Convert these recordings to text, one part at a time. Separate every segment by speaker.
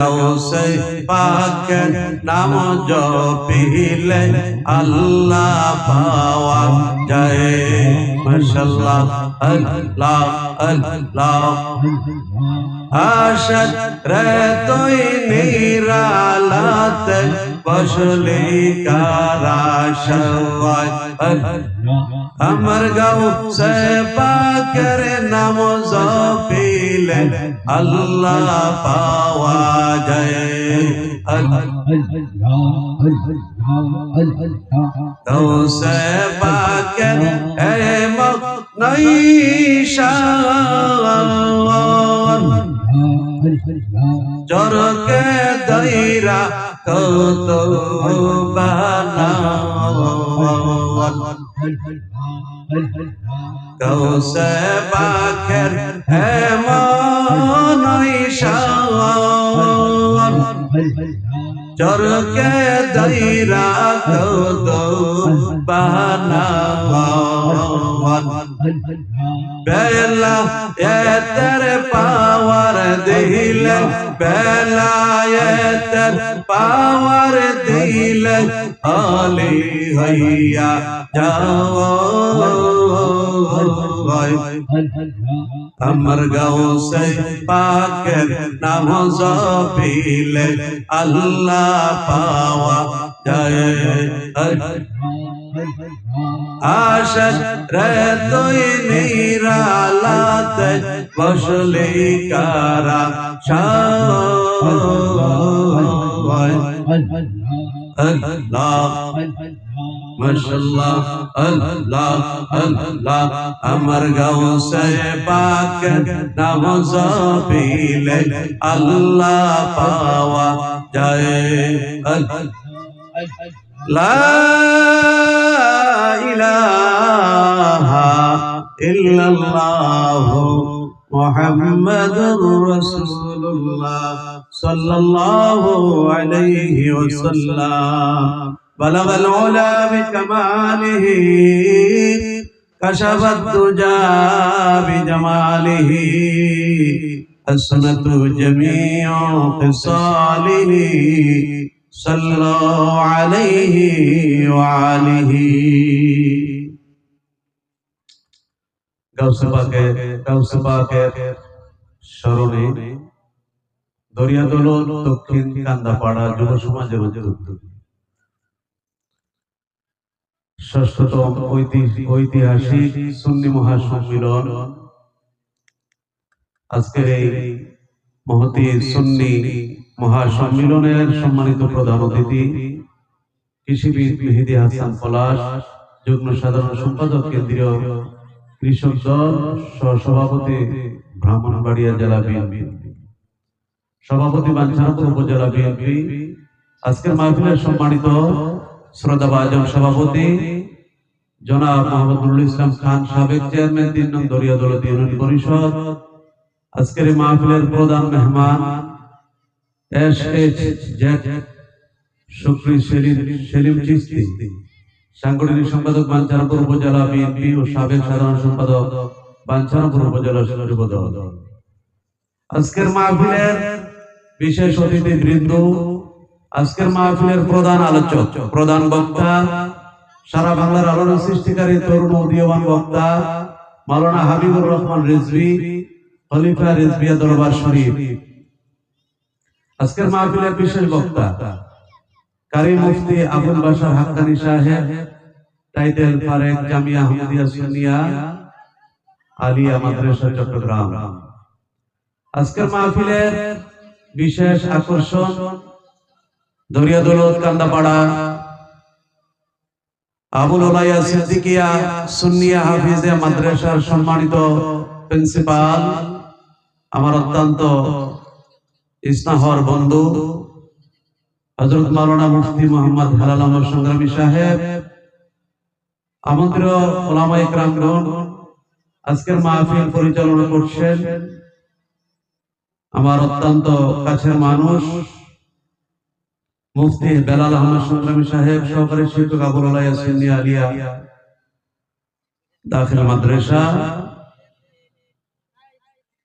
Speaker 1: গাউসে পাকের নাম জপিলে আল্লাহ পাওয়া যায়। মাশাআল্লাহ, আল্লাহ আল্লাহ। আশাত রে তুই নিরালাতে বসলি কারা সওয়াই। আমার গাউসে পাকের নাম জপিলে আল্লাহ পাওয়া যায়। গাউসে পাকের এমক নঈশান চরকে দইরা কত বানাওয়ান। গাউসে পাকের এমন নঈশান চরকে দইরা কত বানাওয়ান। বেলা এতের পাওয়ার দিলে, বেলা এতের পাওয়ার দিলে আলি হইয়া যাও। আমার গাউসে পাকের নাম জপিলে আল্লাহ পাওয়া যায়। আশাত রে তুই নিরালাতে বসলি কারা সওয়াই। আল্লাহ মাশাআল্লাহ, আল্লাহ আল্লাহ। আমার গাউসে পাকের নাম জপিলে আল্লাহ পাওয়া যায়। লা ইলাহা ইল্লাল্লাহু মুহাম্মাদুর রাসূলুল্লাহ সাল্লাল্লাহু আলাইহি ওয়াসাল্লাম। বালাগাল উলা বিকামালিহি কাশাফাত দুজা বিজামালিহি আসনাতু জামিউ খিসালিহি সাল্লাল্লাহু আলাইহি ওয়া আলিহি। গাউসে পাকের স্মরণে দরিয়াদৌলত দক্ষিণ কান্দাপাড়া যুব সমাজের উদ্যোগে ষষ্ঠতম ঐতিহাসিক সুন্নি মহাসম্মিলন। আজকের এই মহতী সুন্নি মহাসম্মিলনের সম্মানিত প্রধান অতিথি কৃষিবিদ মেহেদী হাসান পলাশ, যুগ্ম সাধারণ সম্পাদক কেন্দ্রীয় কৃষক দল, সহসভাপতি ব্রাহ্মণবাড়িয়া জেলা বিএনপি, সভাপতি বাঞ্ছারামপুর উপজেলা বিএনপি, আজকের মাহফিলের সম্মানিত শ্রদ্ধাভাজন সভাপতি জনাব মোহাম্মদ নুরুল ইসলাম খান, সাবেক চেয়ারম্যান ৩ নং দরিয়াদৌলত ইউনিয়ন পরিষদ, আজকের এই মাহফিলের প্রধান মেহমান SHZ শুকরি সেলিম চিশতি, সাংগঠনিক সম্পাদক বাঞ্ছারামপুর উপজেলা বিএনপি ও সাবেক সাধারণ সম্পাদক বাঞ্ছারামপুর উপজেলা যুব দল। আজকের মাহফিলের বিশেষ অতিথি বৃন্দ, আজকের মাহফিলের প্রধান আলোচক, প্রধান বক্তা, সারা বাংলার আলোড়ন সৃষ্টিকারী তরুণ উদীয়মান বক্তা মাওলানা হাবিবুর রহমান রিজভী, খলিফা রিজভিয়া দরবার শরীফ। আজকের মাহফিলের বিশেষ বক্তা কারি মুফতি আবুল বাশার হাক্কানি সাহেব, টাইটেল ফারেক জামিয়া আহমদিয়া সুন্নিয়া আলিয়া মাদ্রাসা চট্টগ্রাম। আজকের মাহফিলের বিশেষ আকর্ষণ দরিয়াদৌলত কান্দাপাড়া আবুল ওলাইয়া সিদ্দিকিয়া সুন্নিয়া হাফিজিয়া মাদ্রাসার সম্মানিত প্রিন্সিপাল, আমার অত্যন্ত স্নেহর বন্ধু হযরত মাওলানা মুফতি মোহাম্মদ হেলাল আহমদ সংগ্রামী সাহেব, আমন্ত্রিত উলামায়ে কেরামগণ, আজকের মাহফিল পরিচালনা করছেন আমার অত্যন্ত কাছের মানুষ মুফতি বেলাল আহমদ সংগ্রামী সাহেব, সহকারী শিক্ষক আবুল ওলাইয়া সুন্নিয়া আলিয়া দাখিল মাদ্রাসা।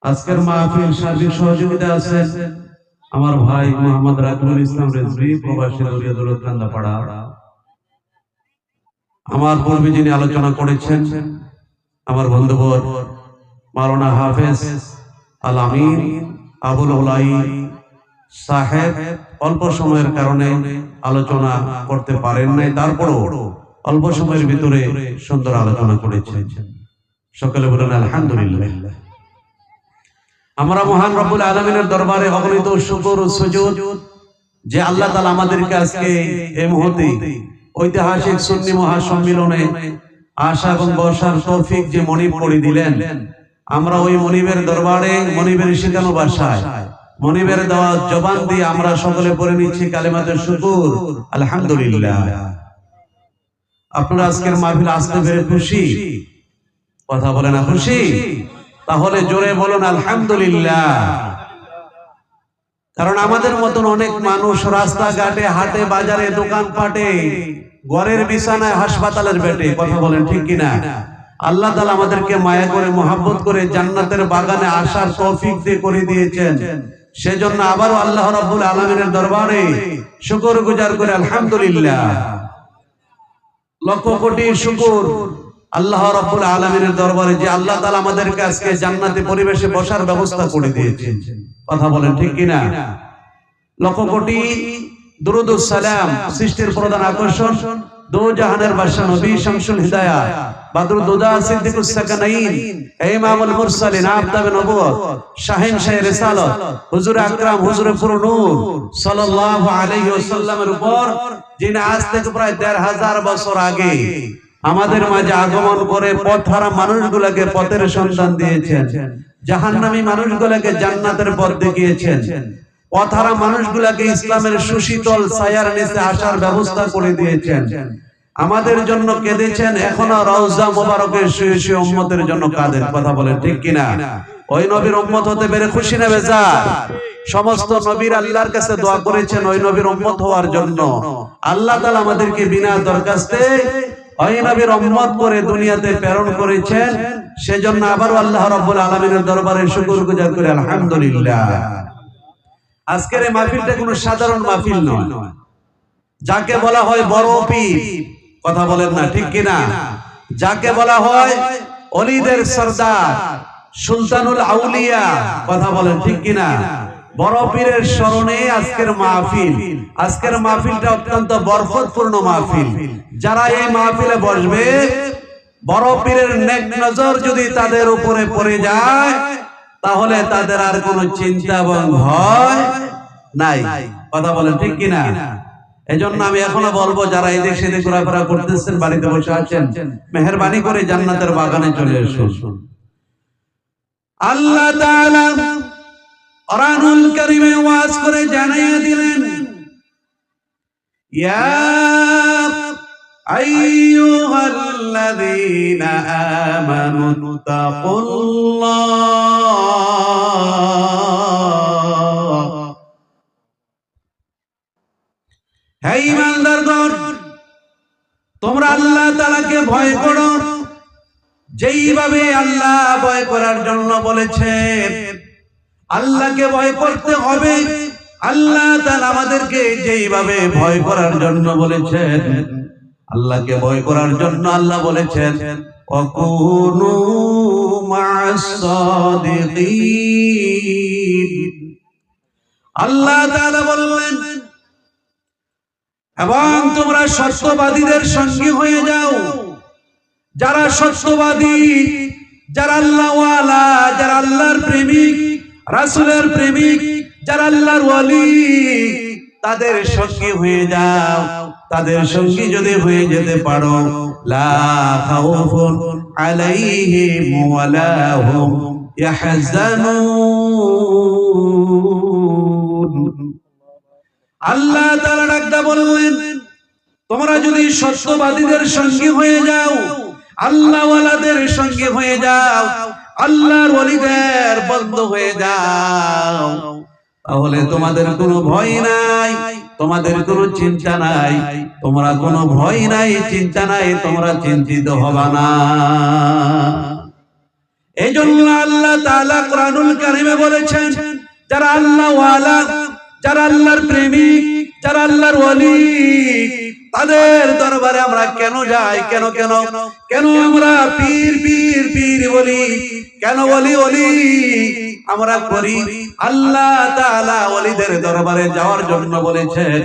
Speaker 1: আজকের মাহফিল সার্বিক সহযোগিতা আছেন আমার ভাই মোহাম্মদ রাকিবুল ইসলাম রেজভী, প্রবাসী দরিয়াদুল কান্দাপাড়া। আমার পূর্বে যিনি আলোচনা করেছেন আমার বন্ধুবর মাওলানা হাফেজ আল আমিন আবুল উলাই সাহেব অল্প সময়ের কারণে আলোচনা করতে পারেন নাই, তারপরও অল্প সময়ের ভিতরে সুন্দর আলোচনা করেছেন। সকলে বলেন আলহামদুলিল্লাহ। আমরা মহান রব্বুল আলামিনের দরবারে অগণিত শুকর ও সুজুদ যে আল্লাহ তাআলা আমাদেরকে আজকে এই মুহূর্তে ঐতিহাসিক সুন্নি মহাসম্মেলনে আশা এবং বসার তৌফিক যে মনিব করে দিলেন, আমরা ওই মনিবের দরবারে মনিবের শেখানো ভাষায় মনিবের দেওয়া জবান দিয়ে আমরা সকলে পড়ে নিচ্ছি কালেমাতে শুকর আলহামদুলিল্লাহ। আপনারা আজকের মাহফিল আসতে পেরে খুশি? কথা বলে না খুশি? তাহলে জোরে বলুন আলহামদুলিল্লাহ। কারণ আমাদের মতন অনেক মানুষ রাস্তাঘাটে, হাটে বাজারে, দোকানপাটে, ঘরের বিছানায়, হাসপাতালের বেডে, কথা বলেন ঠিক কিনা? আল্লাহ তাআলা আমাদেরকে মায়া করে মোহাব্বত করে জান্নাতের বাগানে আসার তৌফিক দিয়ে করে দিয়েছেন। সেজন্য আবারও আল্লাহ রাব্বুল আলামিনের দরবারে শুকর গুজার করে আলহামদুলিল্লাহ। লক্ষ কোটি শুকর আল্লাহ রাব্বুল আলামিনের দরবারে যে আল্লাহ তাআলা আমাদেরকে আজকে জান্নাতি পরিবেশে বসার ব্যবস্থা করে দিয়েছেন। কথা বলেন ঠিক কিনা? লক্ষ কোটি দুরুদ ও সালাম সৃষ্টির প্রধান আকর্ষণ দো জাহানের বাদশা নবী শামসুল হিদায়াত বাদরুদ্দোজা সিদ্দিকুস সাকানাইন ইমামুল মুরসালিন আফতাবে নবুয়ত শাহিন শাহ রিসালাত হুজুর আকরাম হুজুর পুরো নূর সাল্লাল্লাহু আলাইহি ওয়াসাল্লামের উপর যিনি আজ থেকে প্রায় ১৫০০ বছর আগে আমাদের মাঝে আগমন করে পথহারা মানুষগুলোকে পথের সন্ধান দিয়েছেন, জাহান্নামী মানুষগুলোকে জান্নাতের পথ দেখিয়েছেন, পথহারা মানুষগুলোকে ইসলামের সুশীতল ছায়ার নিচে আসার ব্যবস্থা করে দিয়েছেন, আমাদের জন্য কেঁদেছেন, এখনো রওজা মোবারকে শুয়ে শুয়ে উম্মতের জন্য কাঁদেন। কথা বলেন ঠিক কিনা? ওই নবীর উম্মত হতে পেরে খুশি না বেজার? সমস্ত নবীর আল্লাহর কাছে দোয়া করেছেন ওই নবীর উম্মত হওয়ার জন্য। আল্লাহ তাআলা আমাদেরকে বিনা দরখাস্তে ওই নবীর উম্মত করে দুনিয়াতে প্রেরণ করেছেন। সেজন্য আবারও আল্লাহ রাব্বুল আলামিনের দরবারে শুকর গুজার করে আলহামদুলিল্লাহ। আজকের এই মাহফিলটা কোনো সাধারণ মাহফিল নয়, যাকে বলা হয় বড় পীর। কথা বলেন না ঠিক কিনা? যাকে বলা হয় ওলিদের সরদার, সুলতানুল আউলিয়া। কথা বলেন ঠিক কিনা? বড় পীরের স্মরণে আজকের মাহফিল। আজকের মাহফিলটা অত্যন্ত বরকতপূর্ণ মাহফিল। যারা এই মাহফিলে বসবে, বড় পীরের নেক নজর যদি তাদের উপরে পড়ে যায়, তাহলে তাদের আর কোনো চিন্তা এবং ভয় নাই। কথা বলেন ঠিক কিনা? এজন্য আমি এখনো বলবো, যারা এই দেশে ঘোরাফেরা করতেছেন, বাড়িতে বসে আছেন, মেহেরবানি করে জান্নাতের বাগানে চলে এসুন। আল্লাহ তাআলা কুরআনুল কারীমে ওয়াজ করে জানিয়ে দিলেন, ইয়া আইয়ুহাল্লাযীনা আমানু তাকুল্লাহ। হে ঈমানদারগণ, তোমরা আল্লাহ তাআলাকে ভয় করো যেইভাবে আল্লাহ ভয় করার জন্য বলেছেন। আল্লাহকে ভয় করতে হবে। আল্লাহ তাআলা আমাদেরকে যেইভাবে ভয় করার জন্য বলেছেন, আল্লাহকে ভয় করার জন্য আল্লাহ বলেছেন ওয়াকুনু মা'আস সাদিকিন। আল্লাহ তাআলা বললেন, এবং তোমরা সত্যবাদীদের সঙ্গী হয়ে যাও। যারা সত্যবাদী, যারা আল্লাহওয়ালা, যারা আল্লাহর প্রেমিক, রাসূলের প্রেমিক, যারা আল্লাহর ওয়ালি, তাদের সঙ্গী হয়ে যাও। তাদের সঙ্গী যদি হয়ে যেতে পারো, লা খাউফুন আলাইহিম ওয়ালা হুম ইয়াহজানুন। আল্লাহ তাআলা ডাকদা বললেন, তোমরা যদি সত্যবাদীদের সঙ্গী হয়ে যাও, আল্লাহওয়ালাদের সঙ্গী হয়ে যাও, আল্লাহর ওয়ালিদের বন্ধু হয়ে যাও, তাহলে তোমাদের কোনো ভয় নাই, তোমাদের কোনো চিন্তা নাই, তোমরা কোনো ভয় নাই, চিন্তা নাই, তোমরা চিন্তিত হবা না। এইজন্য আল্লাহ তাআলা কুরআনুল কারীমে বলেছেন, যারা আল্লাহওয়ালা, যারা আল্লাহর প্রেমিক, যারা আল্লাহর ওয়ালি, তাদের দরবারে আমরা কেন যাই? কেন আমরা পীর পীর পীর বলি? কেন ওলি ওলি আমরা করি? আল্লাহ তাআলা ওলিদের দরবারে যাওয়ার জন্য বলেছেন।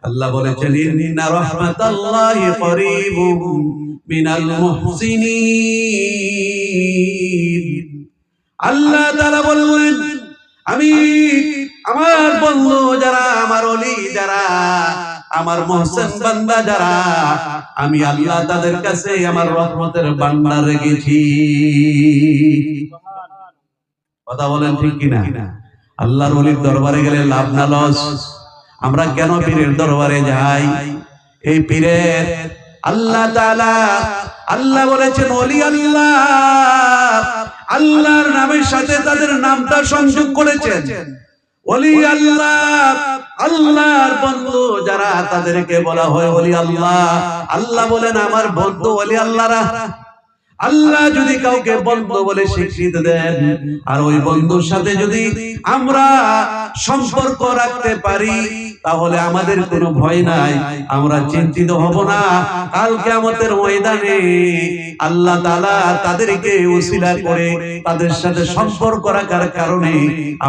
Speaker 1: আল্লাহ বলেছেন, ইন্না রাহমাতাল্লাহি করিবুম মিনাল মুহসিনিন। আল্লাহ তাআলা বললেন, আমি আমার বন্ধু যারা, আমার ওলি যারা, আমার মুহসিন বান্দা যারা, আমি আল্লাহ তাদের কাছে আমার রহমতের ভান্ডার রেখেছি। কথা বলেন ঠিক কিনা? আল্লাহর ওলির দরবারে গেলে লাভ না লস? আমরা কেন পীরের দরবারে যাই? এই পীরের আল্লাহ তাআলা, আল্লাহ বলেছেন ওলি আল্লাহ, আল্লাহর নামের সাথে তাদের নামটা সংযোগ করেছেন। ওলি আল্লাহ, আল্লাহর বন্ধু যারা, তাদেরকে বলা হয় ওলি আল্লাহ। আল্লাহ বলেন আমার বন্ধু ওলি আল্লাহরা। আল্লাহ যদি কাউকে বন্ধু বলে স্বীকৃতি দেন, আর ওই বন্ধুর সাথে যদি আমরা সম্পর্ক রাখতে পারি, তাহলে আমাদের কোনো ভয় নাই, আমরা চিন্তিত হব না। কাল কিয়ামতের ময়দানে আল্লাহ তাআলা তাদেরকে ওসিলা করে তাদের সাথে সম্পর্ক রাখার কারণে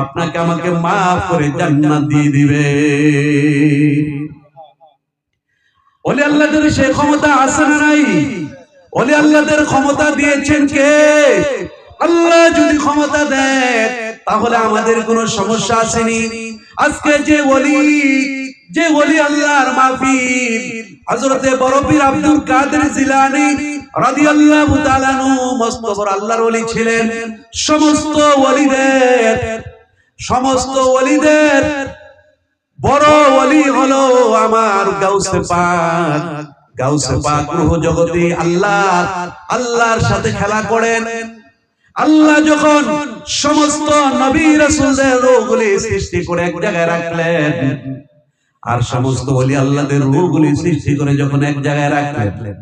Speaker 1: আপনাকে আমাকে মাফ করে জান্নাত দিয়ে দিবে। ওলি আল্লাহদের সেই ক্ষমতা আছে না নাই? ওলি আল্লাহদের ক্ষমতা দিয়েছেন কে? আল্লাহ যদি ক্ষমতা দেয় তাহলে আমাদের কোনো সমস্যা আসেনি। আজকে যে ওলি আল্লাহর মাহফিল, হযরতে বড় পীর আব্দুল কাদের জিলানী রাদিয়াল্লাহু তাআলা আনহু মস্ত বড় আল্লাহর ওলি ছিলেন। সমস্ত ওলিদের বড় ওলি হলো আমার গাউসে পাক। গাউসে পাক রূহ জগতে আল্লাহর সাথে খেলা করেন। আল্লাহ যখন সমস্ত নবী রাসূলদের রূহগুলি সৃষ্টি করে এক জায়গায় রাখলেন, আর সমস্ত ওলি আল্লাহদের রূহগুলি সৃষ্টি করে যখন এক জায়গায় রাখলেন,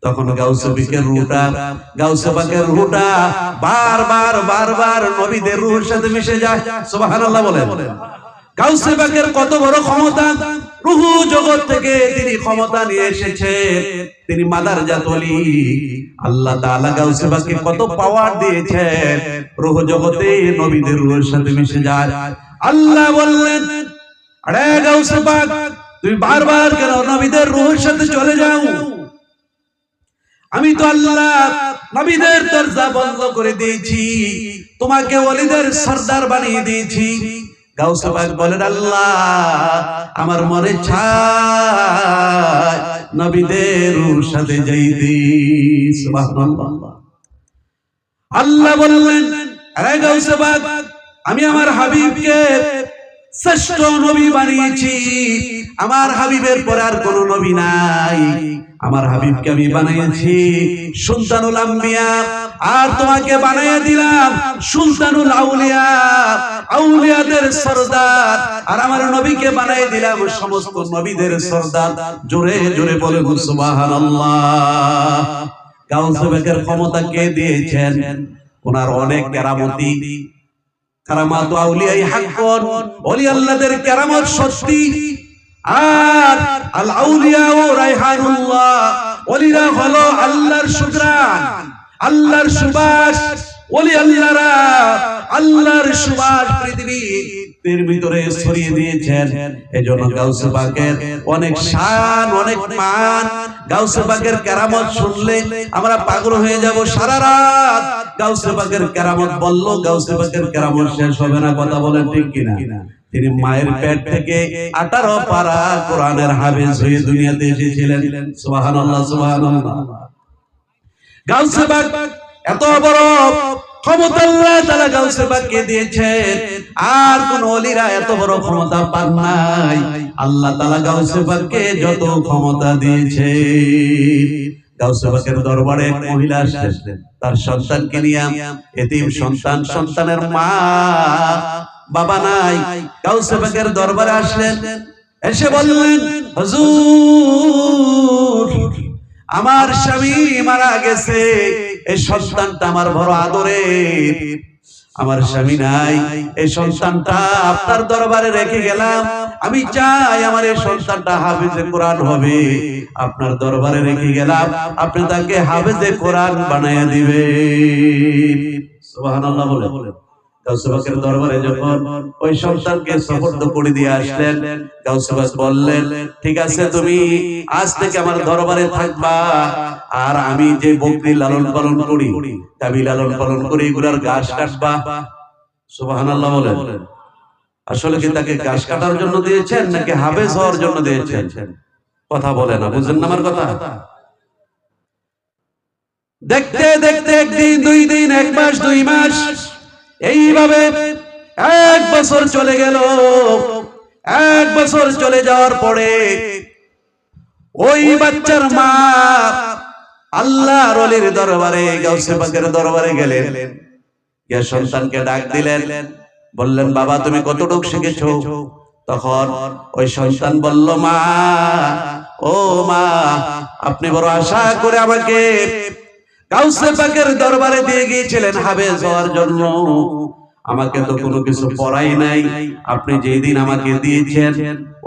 Speaker 1: তখন গাউসে পাকের রূহটা বারবার নবীদের রূহের সাথে মিশে যায়। সুবহানাল্লাহ বলেন। গাউসে পাকের কত বড় ক্ষমতা! রূহ জগৎ থেকে তিনি ক্ষমতা নিয়ে এসেছে। তিনি মাদারজাত ওলি। আল্লাহ তাআলা গাউসে পাককে কত পাওয়ার দিয়েছেন, রূহ জগতে নবীদের রূহের সাথে মিশে যায়। আল্লাহ বললেন, আরে গাউসে পাক, তুমি বারবার কেন নবীদের রূহের সাথে চলে যাও? আমি তো আল্লাহ নবীদের দরজা বন্ধ করে দিয়েছি, তোমাকে ওলিদের সরদার বানিয়ে দিয়েছি। গাউসে পাক বলেন, আল্লাহ আমার মনে চায় নবীদের সাথে যাইতে। সুবহানাল্লাহ। আল্লাহ বললেন, আরে গাউসে পাক, আমি আমার হাবিবকে শ্রেষ্ঠ নবী বানিয়েছি। আমার হাবিবের পরে আর কোন নবী নাই। আমার হাবিবকে আমি বানিয়েছি সুলতানুল আম্বিয়া, আর তোমাকে বানিয়ে দিলাম সুলতানুল আউলিয়া, আউলিয়াদের সরদার। আর আমার নবীকে বানিয়ে দিলাম সমস্ত নবীদের সরদার। জোরে জোরে বলেন সুবহানাল্লাহ। গাউসে পাকের ক্ষমতা কে দিয়েছেন? ওনার অনেক কেরামতি, কারামাত আউলিয়াই হাক্কুন, ওলি আল্লাহদের কেরামত সত্যি। আর আল আউলিয়া ও রাইহানুল্লাহ, ওলিরা হলো আল্লাহর সুঘ্রাণ, আল্লাহর সুবাস। ওলি আল্লাহরা আল্লাহর সুবাস পৃথিবীর ভিতরে ছড়িয়ে দিয়েছেন। এজন্য গাউসে পাকের অনেক শান, অনেক মান। গাউসে পাকের কেরামত শুনলে আমরা পাগল হয়ে যাব। সারা রাত গাউসে পাকের কেরামত বলল, গাউসে পাকের কেরামত শেষ হবে না। কথা বলেন ঠিক কিনা? তিনি মায়ের পেট থেকে 18 পারা কোরআনের হাফেজ হয়ে দুনিয়াতে এসেছিলেন। সুবহানাল্লাহ, সুবহানাল্লাহ। গাউসে পাক এত বড় ক্ষমতা আল্লাহ তাআলা গাউসে পাককে দিয়েছেন, আর কোন ওলিরা এত বড় ক্ষমতা পান নাই। আল্লাহ তাআলা গাউসে পাককে যত ক্ষমতা দিয়েছে। গাউসে পাকের দরবারে এক মহিলা আসলেন, তার সন্তানকে নিয়ে, এতিম সন্তান, সন্তানের মা বাবা নাই। গাউসে পাকের দরবারে আসলেন, এসে বললেন, হুজুর আমার স্বামী মারা গেছে, এই সন্তানটা আমার বড় আদরের, আমার স্বামী নাই, এই সন্তানটা আপনার দরবারে রেখে গেলাম, আমি চাই আমার এই সন্তানটা হাফেজে কোরআন হবে। আপনার দরবারে রেখে গেলাম, আপনি তাকে হাফেজে কোরআন বানায়া দিবেন। সুবহানাল্লাহ বলেন। গাউসে পাকের দরবারে যখন ওই সন্তানকে সুপুর্দ করে দিয়ে আসলেন, গাউসে পাক বললেন, ঠিক আছে, তুমি আজ থেকে আমার দরবারে থাকবা, আর আমি যে বকরি লালন পালন করি, গাভী লালন পালন করি, এগুলার ঘাস কাটবা। সুবহানাল্লাহ বলেন। আসলে কি তাকে ঘাস কাটার জন্য দিয়েছেন নাকি হাফেজ হওয়ার জন্য দিয়েছেন? কথা বলে না, বুঝেন না আমার কথা? দেখতে দেখতে একদিন, 2 দিন, 1 মাস, 2 মাস, এইভাবে 1 বছর চলে গেল। 1 বছর চলে যাওয়ার পরে ওই বাচ্চার মা আল্লাহর ওলির দরবারে, গাউসে পাকের দরবারে গেলেন, গিয়ে সন্তানকে ডাক দিলেন, বললেন, বাবা তুমি কতটুকু শিখেছো? তখন ওই সন্তান বলল, মা, ও মা, আপনি বড় আশা করে আমাকে গাউসে পাকের দরবারে দিয়ে গিয়েছিলেন হাফেজ হওয়ার জন্য, আমাকে তো কোনো কিছু পড়াই নাই। আপনি যেই দিন আমাকে দিয়েছেন,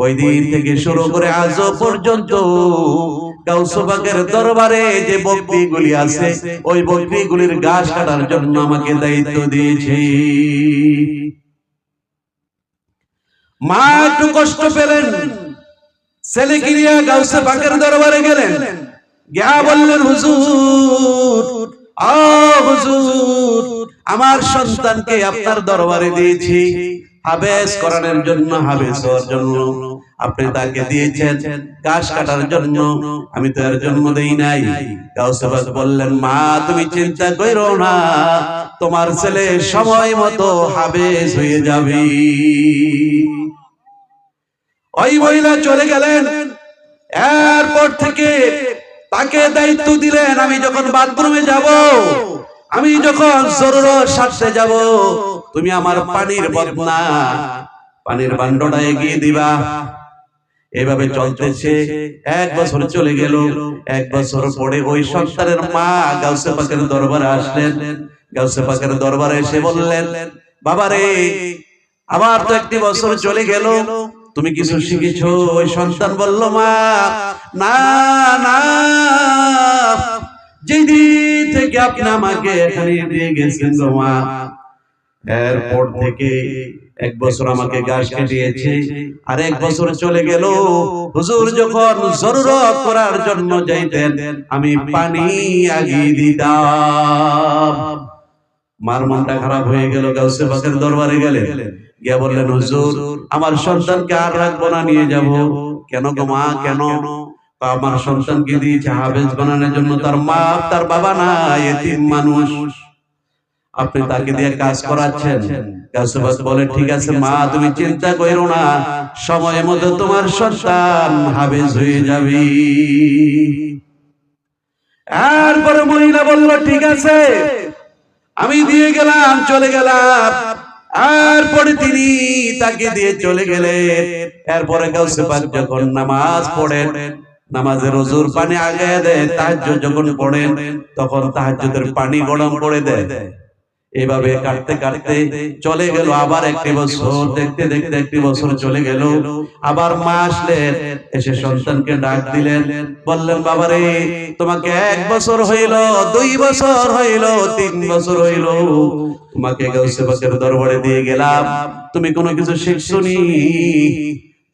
Speaker 1: ওই দিন থেকে শুরু করে আজ পর্যন্ত গাউসে পাকের দরবারে যে বকরিগুলি আছে, ওই বকরিগুলির ঘাস কাটার জন্য আমাকে দায়িত্ব দিয়েছে। মা একটু কষ্ট পেলেন, ছেলেকে নিয়ে গাউসে পাকের দরবারে গেলেন, গিয়া বললেন, হুজুর, হুজুর, আমার সন্তানকে আপনার দরবারে দিয়েছি হাফেজ কোরআনের জন্য, হাফেজ হওয়ার জন্য। আপনি তাকে দিয়েছেন ঘাস কাটার জন্য, আমি তো এর জন্ম দেই নাই। গাউসে পাক বললেন, মা তুমি চিন্তা করো না, তোমার ছেলে সময় মতো হাফেজ হয়ে যাবে। ওই মহিলা চলে গেলেন। এরপর থেকে তাকে দায়িত্ব দিলেন, আমি যখন বাথরুমে যাব, আমি যখন জরুরত স্বার্থে যাব, তুমি আমার পানির বদনা, পানির বান্ডটা এগিয়ে দিবা। এভাবে চলতেছে। 1 বছর চলে গেল। 1 বছর পরে ওই সন্তানের মা গাউসে পাকের দরবারে আসলেন। গাউসে পাকের দরবারে এসে বললেন, বাবা রে, আমার তো 1 বছর চলে গেল, তুমি কিছু শিখেছো? ওই সন্তান বলল, মা, না না, যেদিন থেকে আপনি আমাকে এখানে দিয়ে গেছেন গো মা, এরপর থেকে 1 বছর আমাকে ঘাস কেটেছে, আর 1 বছর চলে গেল। হুজুর যখন জরুরত করার জন্য যাইতেন, আমি পানি আগিয়ে দিতাম। মার মনটা খারাপ হয়ে গেল। গাউসে পাকের দরবারে গেলেন, গিয়া বললেন, হুজুর আমার সন্তানকে আর রাখবো না, নিয়ে যাব। কেন গো মা, কেন? আমার সন্তানকে দিয়েছে হাফেজ বানানোর জন্য, তার মা তার বাবা নাই, এতিম মানুষ, আপনি তাকে দিয়ে কাজ করাচ্ছেন। গাউসে পাক বলে, ঠিক আছে মা, তুমি চিন্তা করো না, সময় মতো তোমার সন্তান হাফেজ হয়ে যাবে। এরপরে মহিলা বলল, ঠিক আছে, আমি দিয়ে গেলাম, চলে গেলাম। এরপরে তিনি তাকে দিয়ে চলে গেলেন। এরপরে গাউসে পাক যখন নামাজ পড়েন, নামাজের ওযুর পানি আগায় দেয়, তাহাজ্জুদ যখন পড়েন, তখন তাহাজ্জুদের পানি গরম করে দেয়। এইভাবে কাটতে কাটতে চলে গেল আবার 1 বছর। দেখতে দেখতে 1 বছর চলে গেল। আবার মা আসলেন, এসে সন্তানকে ডাক দিলেন, বললেন, বাবা রে, তোমাকে 1 বছর হইল, 2 বছর হইল, 3 বছর হইল, তোমাকে গাউসে পাকের দরবারে দিয়ে গেলাম, তুমি কোনো কিছু শিখছনি?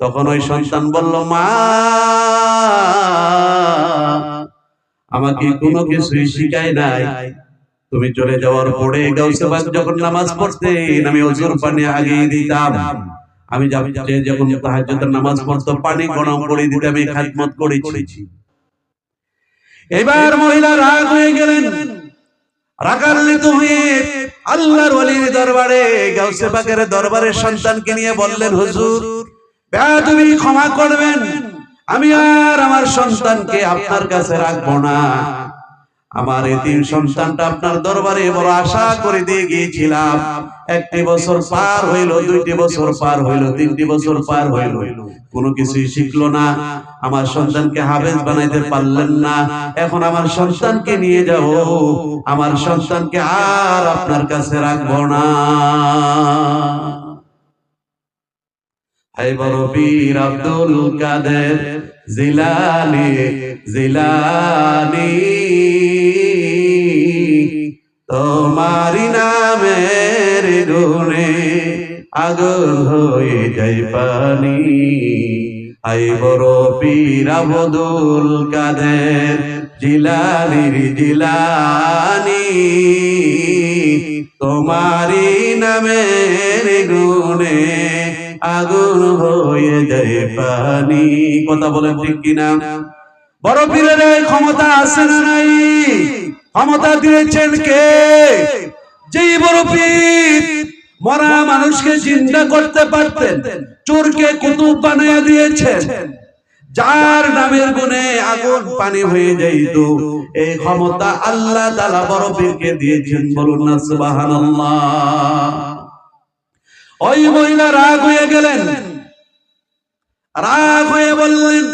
Speaker 1: তখন ওই সন্তান বলল, মা, আমাকে কোনো কিছুই শিখায় নাই। তুমি চলে যাওয়ার পরে গাউসে পাক যখন নামাজ পড়তেন, আমি ওযুর পানি আগিয়ে দিতাম। আমি যখন তাহাজ্জুদের নামাজ পড়তো, পানি গরম করে দিতে আমি খিদমত করেছি। এবার মহিলা রাগ হয়ে গেলেন। রাগান্বিত হয়ে আল্লাহর ওলির দরবারে, গাউসে পাকের দরবারে সন্তানকে নিয়ে বললেন, হুজুর, বেয়াদবি ক্ষমা করবেন, আমি আর আমার সন্তানকে আপনার কাছে রাখবো না। আমার এতিম সন্তানটা আপনার দরবারে বড় আশা করে দিয়ে গিয়েছিলাম, একটি বছর পার হইল, 2টি বছর পার হইল, 3টি বছর পার হইল, কোনো কিছুই শিখলো না। আমার সন্তানকে হাফেজ বানাইতে পারলেন না। এখন আমার সন্তানকে নিয়ে যাও, আমার সন্তানকে আর আপনার কাছে রাখবো না। হায় বড় পীর আব্দুল কাদের জিলানী, জিলানী, তোমারি নামের গুণে আগুন হয়ে যায় পানি। হায় বড় পীর আব্দুল কাদের জিলানী, জিলানী, তোমারি নামের গুণে আগুন হয়ে যায় পানি। কথা বলেন ঠিক কিনা? বড় পীরের ক্ষমতা আছে না নাই? ক্ষমতা দিয়েছেন কে? যেই বড় পীর মরা মানুষকে জিন্দা করতে পারতেন, চোরকে কুতুব বানিয়ে দিয়েছেন, যার নামের গুণে আগুন পানি হয়ে যাইত, এই ক্ষমতা আল্লাহ তাআলা বড় পীরকে দিয়েছেন। বলুন না সুবহানাল্লাহ। ওই মহিলা রাগ হয়ে গেলেন, রাগ হয়ে বললেন,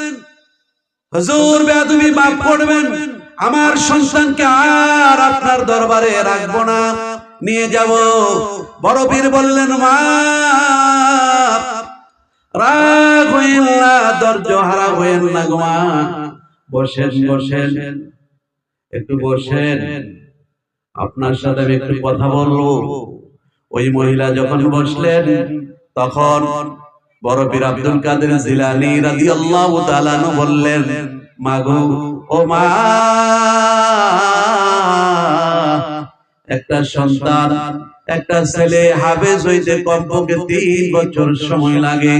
Speaker 1: হুজুর বেয়াদবি মাফ করবেন, আমার সন্তানকে আর আপনার দরবারে রাখবো না, নিয়ে যাব। বড় পীর বললেন, মাফ, রাগ হইন না, ধৈর্য হারা হইন না গো মা, বসেন, বসেন, একটু বসেন, আপনার সাথে আমি একটু কথা বলবো। ওই মহিলা যখন বসলেন, তখন বড় পীর আব্দুল কাদের জিলানী রাদিয়াল্লাহু তাআলা আনহু বললেন, মাগো, ও মা, একটা সন্তান, একটা ছেলে হাফেজ হইতে কমপক্ষে 3 বছর সময় লাগে।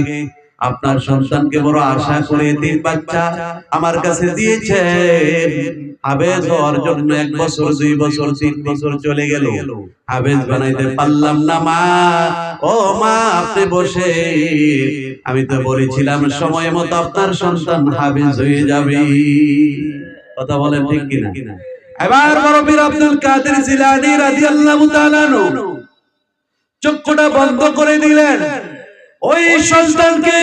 Speaker 1: আপনার সন্তানকে বড় আশা করে 3 বাচ্চা আমার কাছে দিয়েছেন, হাফেজ হওয়ার জন্য 1 বছর, 2 বছর, 3 বছর চলে গেল, হাফেজ বানাইতে পারলাম না। মা, ও মা, আপনি বসে, আমি তো বলেছিলাম সময় মতো আপনার সন্তান হাফেজ হয়ে যাবে। কথা বলেন ঠিক কিনা? এবার বড় পীর আব্দুল কাদের জিলানী রাদিয়াল্লাহু তাআলা আনহু চক্ষুটা বন্ধ করে দিলেন। ওই সন্তানকে,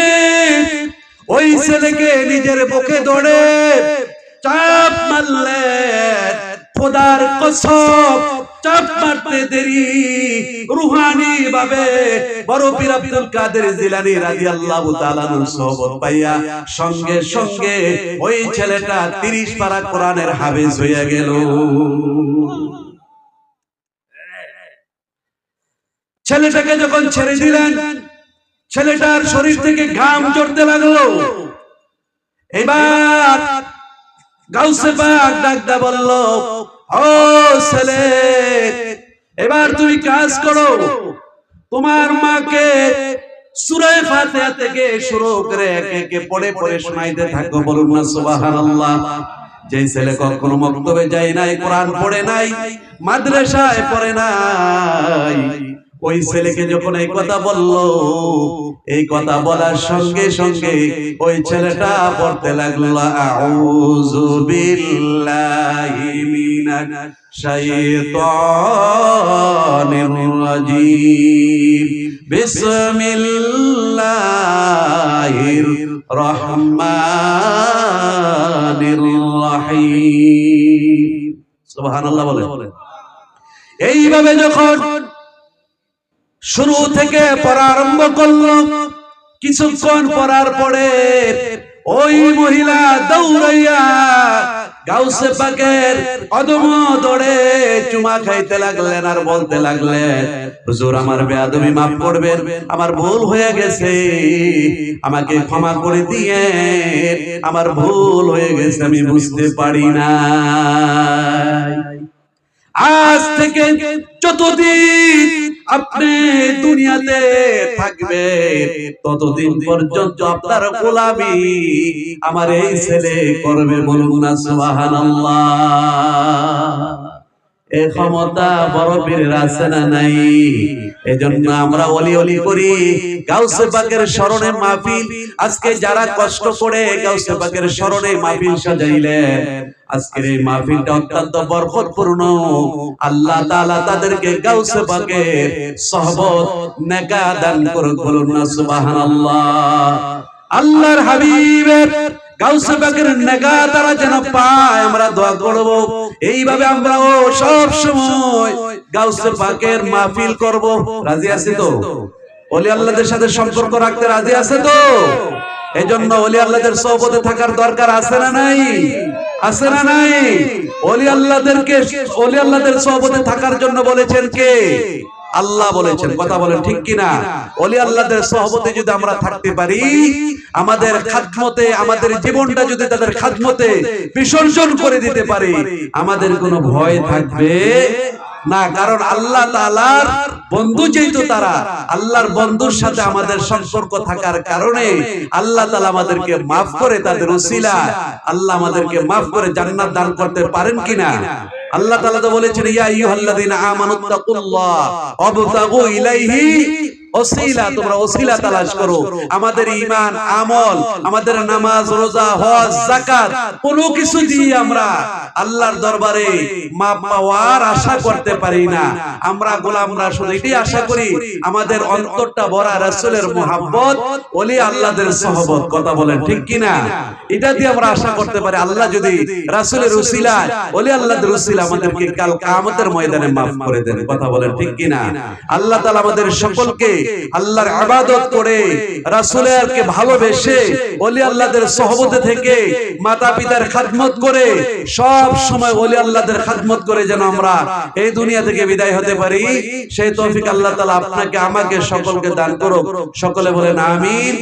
Speaker 1: ওই ছেলেকে নিজের বুকে ধরে চাপ মারলেন। খোদার কসম, চাপ মারতে দেরি রুহানি ভাবে বড় পীর আব্দুল কাদের জিলানী রাদিয়াল্লাহু তাআলা আনহু সওবত পাইয়া সঙ্গে সঙ্গে ওই ছেলেটা 30 পারা কোরআনের হাফেজ হয়ে গেল। ছেলেটাকে যখন ছেড়ে দিলেন, ছেলেটার শরীর থেকে ঘাম ঝরতে লাগলো। এবার গাউসে পাক ডাকদা বলল, ও ছেলে, এবার তুমি কাজ করো, তোমার মাকে সূরা ফাতিহা থেকে শুরু করে একে একে পড়ে পড়ে শোনাইতে থাকো। বলুন না সুবহানাল্লাহ। যে ছেলে কখনো মক্তবে যায় নাই, কোরআন পড়ে নাই, মাদ্রাসায় পড়ে নাই, ওই ছেলেকে যখন এই কথা বললো, এই কথা বলার সঙ্গে সঙ্গে ওই ছেলেটা পড়তে লাগলো, আউযু বিল্লাহি মিনাশ শাইতানির রাজীম, বিসমিল্লাহির রহমানির রহিম। সুবহানাল্লাহ বলেন। এইভাবে যখন শুরু থেকে পড়া আরম্ভ করলো, কিছুক্ষণ পড়ার পরে ওই মহিলা দৌড়াইয়া গাউসে পাকের কদম ধরে চুমা খাইতে লাগলেন আর বলতে লাগলেন, হুজুর আমার বেয়াদবি মাফ করবেন, আমার ভুল হয়ে গেছে, আমাকে ক্ষমা করে দিয়ে, আমার ভুল হয়ে গেছে, আমি বুঝতে পারি না। আজ থেকে যতদিন আপনি দুনিয়াতে থাকবেন, ততদিন পর্যন্ত আপনার গোলামি আমার এই ছেলে করবে। বলুন না সুবহানাল্লাহ। এ ক্ষমতা বড় পীরের আছে না নাই? এজন্য আমরা ওলি ওলি করি, গাউসে পাকের স্মরণে মাহফিল। আজকে যারা কষ্ট করে গাউসে পাকের স্মরণে মাহফিল সাজাইলেন, আজকের এই মাহফিলটা অত্যন্ত বরকতপূর্ণ। আল্লাহ তাআলা তাদেরকে গাউসে পাকের সহবত নেকা দান করুক, বলুন না সুবহানাল্লাহ। আল্লাহর হাবিবের গাউসে পাকের নেগা তারা যেন পায়, আমরা দোয়া করব। এইভাবে আমরাও সব সময় গাউসে পাকের মাহফিল করব। রাজি আছি তো? ওলি আল্লাহদের সাথে সম্পর্ক রাখতে রাজি আছে তো? এজন্য ওলি আল্লাহদের সোহবতে থাকার দরকার আছে না নাই? আছে না নাই? ওলি আল্লাহদেরকে, ওলি আল্লাহদের সোহবতে থাকার জন্য বলেছেন কে? আল্লাহ বলেছেন। কথা বলেন ঠিক কিনা? ওলি আল্লাহদের সোহবতে যদি আমরা থাকতে পারি, আমাদের খাদমতে, আমাদের জীবনটা যদি তাদের খাদমতে বিসর্জন করে দিতে পারি, আমাদের কোনো ভয় থাকবে না। কারণ আল্লাহ তাআলার বন্ধু যেহেতু তারা, আল্লাহর বন্ধুর সাথে আমাদের সম্পর্ক থাকার কারণে আল্লাহ তাআলা আমাদেরকে মাফ করে, তাদের উসিলা আল্লাহ আমাদেরকে মাফ করে জান্নাত দান করতে পারেন কিনা? আল্লাহ তাআলা তো বলেছেন, ইয়া আইয়ুহাল্লাযীনা আমানুত্তাকুল্লাহ ওয়াবতাগু ইলাইহি ওসিলা, তোমরা ওসিলা তালাশ করো। আমাদের ঈমান, আমল, আমাদের নামাজ, রোজা, হজ, যাকাত, কোনো কিছু দিয়ে আমরা আল্লাহর দরবারে মাপ পাওয়ার আশা করতে পারি না। আমরা গোলামরা শুধু এটাই আশা করি, আমাদের অন্তরটা ভরা রাসূলের মুহাব্বত, ওলি আল্লাহদের সহবত। কথা বলেন ঠিক কিনা? এটা দিয়ে আমরা আশা করতে পারি, আল্লাহ যদি রাসূলের উসিলায়, ওলি আল্লাহদের উসিলা আমাদেরকে কাল কিয়ামতের ময়দানে মাফ করে দেন। কথা বলেন ঠিক কিনা? আল্লাহ তাআলা আমাদের সকলকে আল্লাহর ইবাদত করে, রাসূলকে ভালোবেসে, ওলি আল্লাহদের সোহবতে থেকে, মাতা পিতার খেদমত করে, সব সময় ওলি আল্লাহদের খেদমত করে যেন আমরা এই দুনিয়া থেকে বিদায় হতে পারি, সেই তৌফিক আল্লাহ তাআলা আপনাকে আমাকে সকলকে দান করুক। সকলে বলেন আমিন।